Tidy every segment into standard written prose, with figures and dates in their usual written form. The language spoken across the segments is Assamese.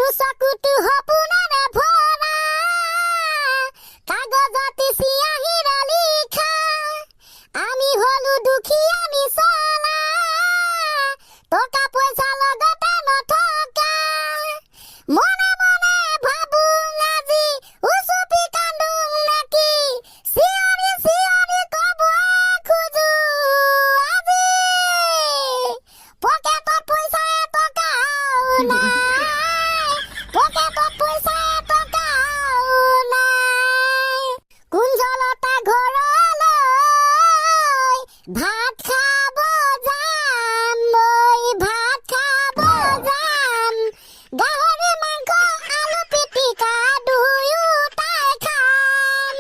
দুচকুটো সপোনেৰে ভৰা কাগজত চিয়াঁহীৰে লিখা আমি হলো দুখীয়া নিচলা টকা পইচা লগতে নথকা মনে মনে ভাবো আজি উচুপি কান্দো নেকি চিঞৰি চিঞৰি কব খোজো আজি পকেটত পইচা এটকাও নাই পকেটত পইচা এটকাও নাই কুঞ্জলতা ঘৰলৈ ভাত খাব যাম মই ভাত খাব যাম গাহৰি মাংস আলু পিটিকা দুয়োটাই খাম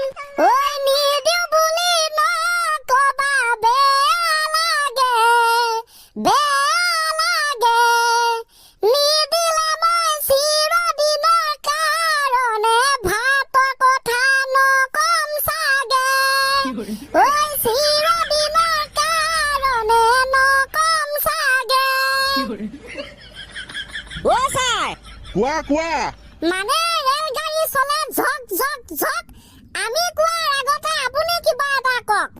ঐ নিদিওঁ বুলি নকবা বেয়া লাগে নিদিলে মই চিৰদিনৰ কাৰণে ভাতৰ কথা নকম চাগে ঐ চিৰদিনৰ কাৰণে নকম চাগে ও ছাৰ কোৱা মানে ৰেলগাড়ী চলে ঝক ঝক ঝক আমি কোৱাৰ আগতে আপুনি কিবা এটা কওক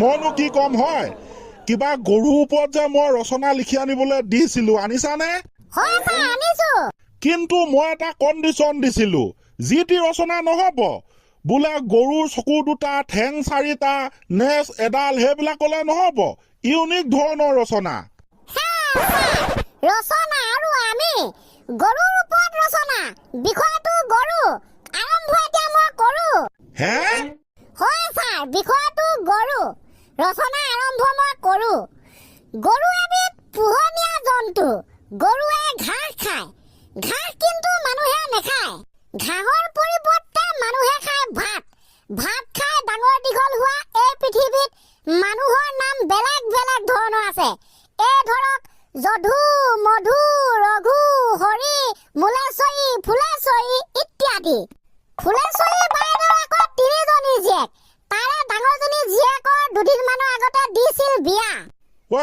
মইনো কি কম হয় কিবা গৰুৰ ওপৰত যে মই ৰচনা লিখি আনিবলৈ দিছিলো আনিছানে হয় ছাৰ আনিছো কিন্তু মই এটা কণ্ডিশ্যন দিছিলো যি টি ৰচনা নহব বোলে গৰুৰ চকু দুটা ঠেং চাৰিটা নেজ এডাল সেইবিলাকলে নহব ইউনিক ধৰণৰ ৰচনা ৰচনা আৰু আমি গৰুৰ ওপৰত ৰচনা বিষয়টো গৰু আৰম্ভ এতিয়া মই কৰো হে হয় ছাৰ বিষয়টো গৰু ৰচনা আৰম্ভ মই কৰো গৰু এবিধ পোহনীয়া জন্তু গৰুৱে ঘাঁহ খায় ঘাঁহ কিন্তু মানুহে নাখায় ঘাঁহৰ পৰিৱৰ্তে মানুহে খায় ভাত খাই ডাঙৰ দীঘল হোৱা এই পৃথিৱীত মানুহৰ নাম বেলেগ বেলেগ ধৰণৰ আছে এই ধৰক যধু মধু ৰঘু হৰি মূলেশ্বৰী ফুলেশ্বৰী ইত্যাদি ফুলেশ্বৰী বাইদেউৰ আকৌ 3জনী জীয়েক তাৰে ডাঙৰজনী জীয়েকৰ দুদিনমানৰ আগতে দিছিল বিয়া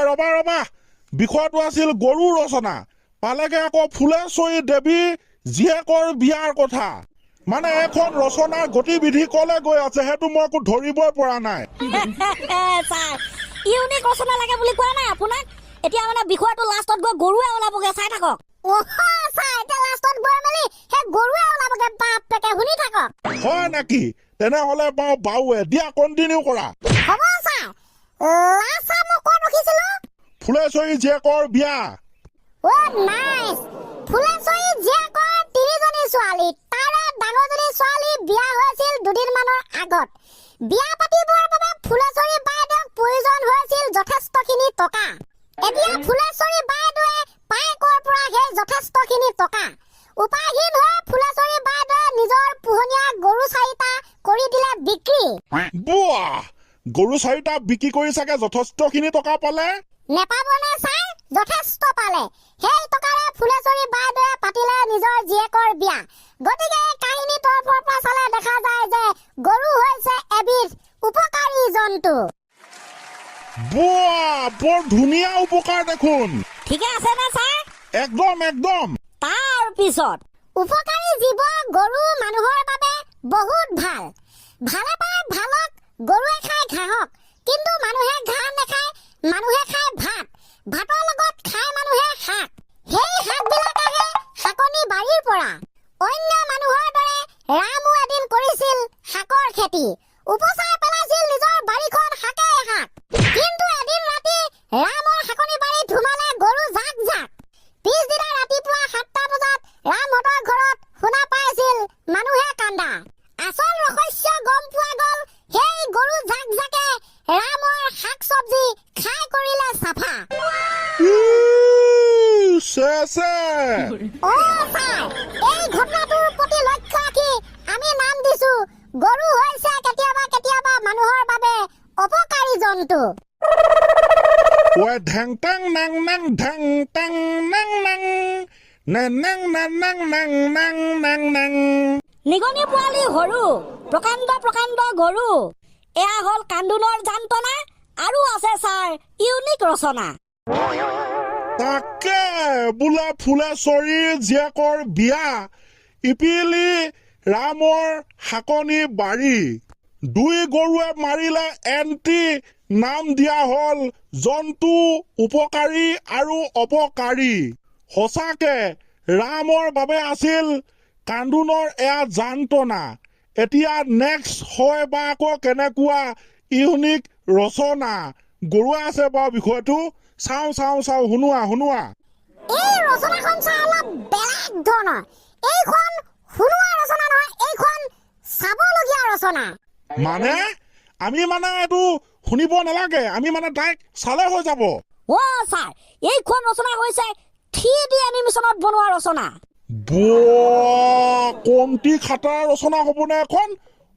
ৰবা বিষয়টো আছিল গৰু ৰচনা পালেগে আকৌ ফুলেশ্বৰী দেৱী জীয়েকৰ বিয়াৰ কথা মানে এখন ৰচনাৰ গতিবিধি কলে গৈ আছে সেইটো মই একো ধৰিবই পৰা নাই ছাৰ ইউনিক ৰচনা লাগে বুলি কোৱা নাই আপোনাক এতিয়া মানে বিষয়টো লাষ্টত গৈ গৰুৱে ওলাবগে চাই থাকক ছাৰ এতিয়া লাষ্টত গৈ মেলি সেই গৰুৱে ওলাবগে বাপেকে শুনি থাকক হয় নেকি তেনেহলে বাউৱে দিয়া কণ্টিনিউ কৰা হ'ব ছাৰ লাষ্ট মই ক'ত ৰখিছিলো ফুলেশ্বৰী জীয়েকৰ বিয়া নাইস ফুলেশ্বৰী জীয়েকৰ 3জনী ছোৱালী তাৰে ডাঙৰজনী ছোৱালী বিয়া হৈছিল দুদিনমানৰ আগত বিয়া পাতিবৰ বাবে ফুলেশ্বৰী বাইদেউক প্ৰয়োজন হৈছিল যথেষ্টখিনি টকা এতিয়া ফুলেশ্বৰী বাইদেৱে পাই ক'ৰ পৰা সেই যথেষ্টখিনি টকা উপায়হীন হৈ ফুলেশ্বৰী বাইদেৱে নিজৰ পোহনীয়া গৰু 4টা কৰি দিলে বিক্ৰী গৰু 4টা বিক্ৰী কৰি চাগে যথেষ্টখিনি টকা পালে নেপাবনে ছাৰ যথেষ্ট পালে সেই টকাৰে ফুলেশ্বৰী বাইদেৱে পাতিলে নিজৰ জীয়েকৰ বিয়া গতিকে কাহিনী তৰফৰ পৰা চালে দেখা যায় যে গৰু হৈছে এবিধ উপকাৰী জন্তু বৰ ধুনীয়া উপকাৰ দেখোন ঠিকে আছে নে ছাৰ একদম তাৰ পিছত উপকাৰী জীৱ গৰু মানুহৰ বাবে বহুত ভালে পায় ভালক গৰুৱে খায় ঘাঁহক কিন্তু মানুহে ঘাঁহ নাখায় মানুহে খায় ভাতৰ লগত খায় মানুহে শাক সেই শাকবিলাক আহে শাকনি বাৰীৰ পৰা অন্য মানুহৰ দৰে ৰামো এদিন কৰিছিল শাকৰ খেতি উপচাই পেলাইছিল নিজৰ বাৰীখন শাক কিন্তু এদিন ৰাতি ৰামৰ শাকনি বাৰীত সোমালে গৰু জাক পিছদিনা ৰাতিপুৱা 7টা বজাত ৰামহঁতৰ ঘৰত শুনা পাইছিল মানুহে কান্দা আচল ৰহস্য গম পোৱা গল সেই গৰু জাকে ৰামৰ শাক চব্জি খাই কৰিলে চাফা ছাৰ এই ঘটনাটোৰ প্ৰতি লক্ষ্য ৰাখি আমি নাম দিছো গৰু হৈছে কেতিয়াবা মানুহৰ বাবে অপকাৰী জন্তু ঢেং টাং নাং নাং ঢেং টাং নাং নাং নাং নাং নাং নাং নাং নাং নাং নিগনি পোৱালি সৰু প্ৰকাণ্ড গৰু এয়া হল কান্দোনৰ যান্ত্ৰণা আৰু আছে ছাৰ ইউনিক ৰচনা তাকে বোলে ফুলেশ্বৰীৰ জীয়েকৰ বিয়া ইপিলি ৰামৰ শাকনি বাৰী দুই গৰুৱে মাৰিলে এণ্টি নাম দিয়া হ'ল জন্তু উপকাৰী আৰু অপকাৰী সঁচাকে ৰামৰ বাবে আছিল কান্দোনৰ এয়া যান্ত্ৰণা এতিয়া নেক্সট হয় বা আকৌ কেনেকুৱা ইউনিক ৰচনা গৰুৱা আছে বাৰু বিষয়টো চাওঁ শুনোৱা এই ৰচনাখন চাই অলপ বেলেগ ধৰণৰ এইখন শুনোৱা ৰচনা নহয় এইখন চাবলগীয়া ৰচনা মানে আমি মানে এইটো শুনিব নালাগে আমি মানে ডাইৰেক্ট চালে হৈ যাব অ' ছাৰ এইখন ৰচনা হৈছে 3D এনিমেশ্যনত বনোৱা ৰচনা কমটি খাটাৰ ৰচনা হ'বনে এখন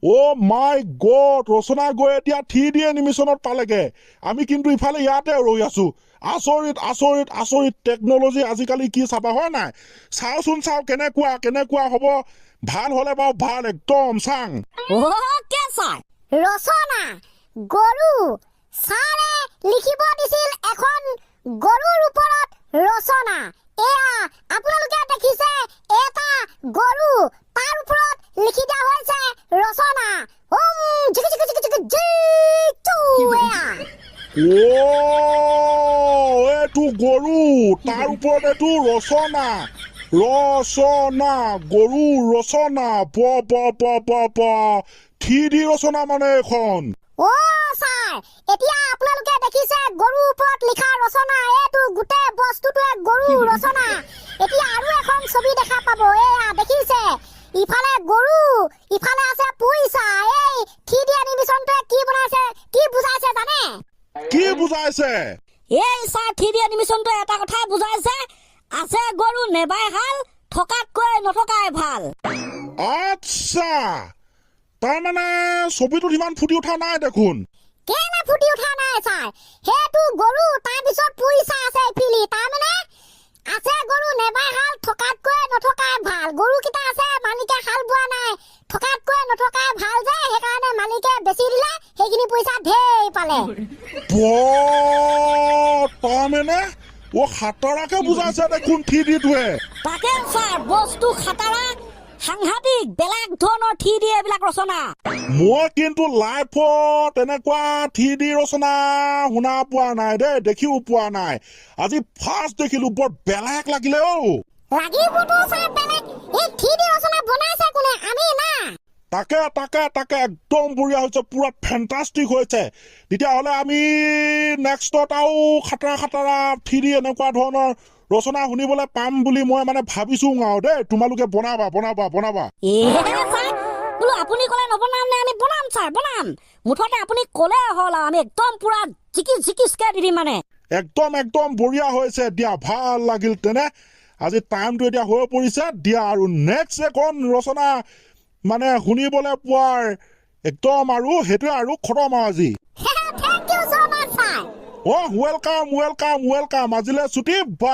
অ' মাই গড ৰচনা গৈ এতিয়া 3D এনিমেশ্যনত পালেগে আমি কিন্তু ইফালে ইয়াতে ৰৈ আছো আচৰিত টেকনলজি আজিকালি কি চাবা হয় নাই চাওচোন কেনেকুৱা হ'ব ভাল হ'লে বাৰু ভাল একদম চাং অ'কে ছাৰ ৰচনা গৰু ছাৰে লিখিব দিছিল এখন গৰুৰ ওপৰত ৰচনা এয়া আপোনালোকে দেখিছে এটা গৰু তাৰ ওপৰত লিখি দিয়া হৈছে ৰচনা এইটো গৰু তাৰ ওপৰত এইটো ৰচনা গৰু ৰচনা 3D ৰচনা মানে এখন অ' ছাৰ এতিয়া আপোনালোকে দেখিছে গৰুৰ ওপৰত লিখা ৰচনা এইটো গোটেই বস্তুটোৱে গৰু ৰচনা এতিয়া আৰু এখন ছবি দেখা পাব এয়া দেখিছে ইফালে গৰু ইফালে আছে পইচা এই 3D এনিমেশ্যনটোৱে কি বুজাইছে জানে কি বুজাইছে এই ছাৰ 3D এনিমেশ্যনটোৱে এটা কথাই বুজাইছে আছে গৰু নেবাই হাল থকাতকৈ নথকাই ভাল আচ্ছা তাৰমানে ছবিটোত ইমান ফুটি উঠা নাই দেখোন কেনে ফুটি উঠা নাই ছাৰ সেইটো গৰু তাৰপিছত পইচা আছে ইফালে তাৰমানে আছে গৰু নেবাই হাল থকাতকৈ নথকাই ভাল গৰুকেইটা আছে মালিকে হাল বোৱা নাই থকাতকৈ নথকাই ভাল যে সেইকাৰণে মালিকে বেচি দিলে সেইখিনি পইচা ঢেৰ পালে তাৰমানে খাটাৰাকে বুজাইছে দেখোন 3Dটোৱে তাকে ছাৰ বস্তু খাটাৰা সাংঘাতিক বেলেগ ধৰণৰ 3D এইবিলাক ৰচনা মই কিন্তু লাইফত এনেকুৱা 3D ৰচনা শুনা পোৱা নাই দেই দেখিও পোৱা নাই আজি ফাৰ্ষ্ট দেখিলো বৰ বেলেগ লাগিলে লাগিবতো ছাৰ বেলেগ এই 3D ৰচনা বনাইছে কোনে আমি না তাকে একদম বঢ়িয়া হৈছে পুৰা ফেণ্টাষ্টিক হৈছে তেতিয়াহ'লে আমি নেক্সটত আৰু খাটাৰা 3D এনেকুৱা ধৰণৰ ৰচনা শুনিবলৈ পাম বুলি মই মানে ভাবিছো আৰু দেই তোমালোকে বনাবা বোলো আপুনি ক'লে নবনাম নে আমি বনাম ছাৰ বনাম মুঠতে আপুনি ক'লে হ'ল আমি একদম পুৰা জিকিচকে দি দিম মানে একদম বঢ়িয়া হৈছে দিয়া ভাল লাগিল তেনে আজি টাইমটো এতিয়া হৈ পৰিছে দিয়া আৰু নেক্সট এখন ৰচনা মানে শুনিবলৈ পোৱাৰ একদম আৰু সেইটোৱে আৰু খতম আজি থেংক ইউ সো মাচ ছাৰ ৱেলকাম আজিলৈ ছুটি বাই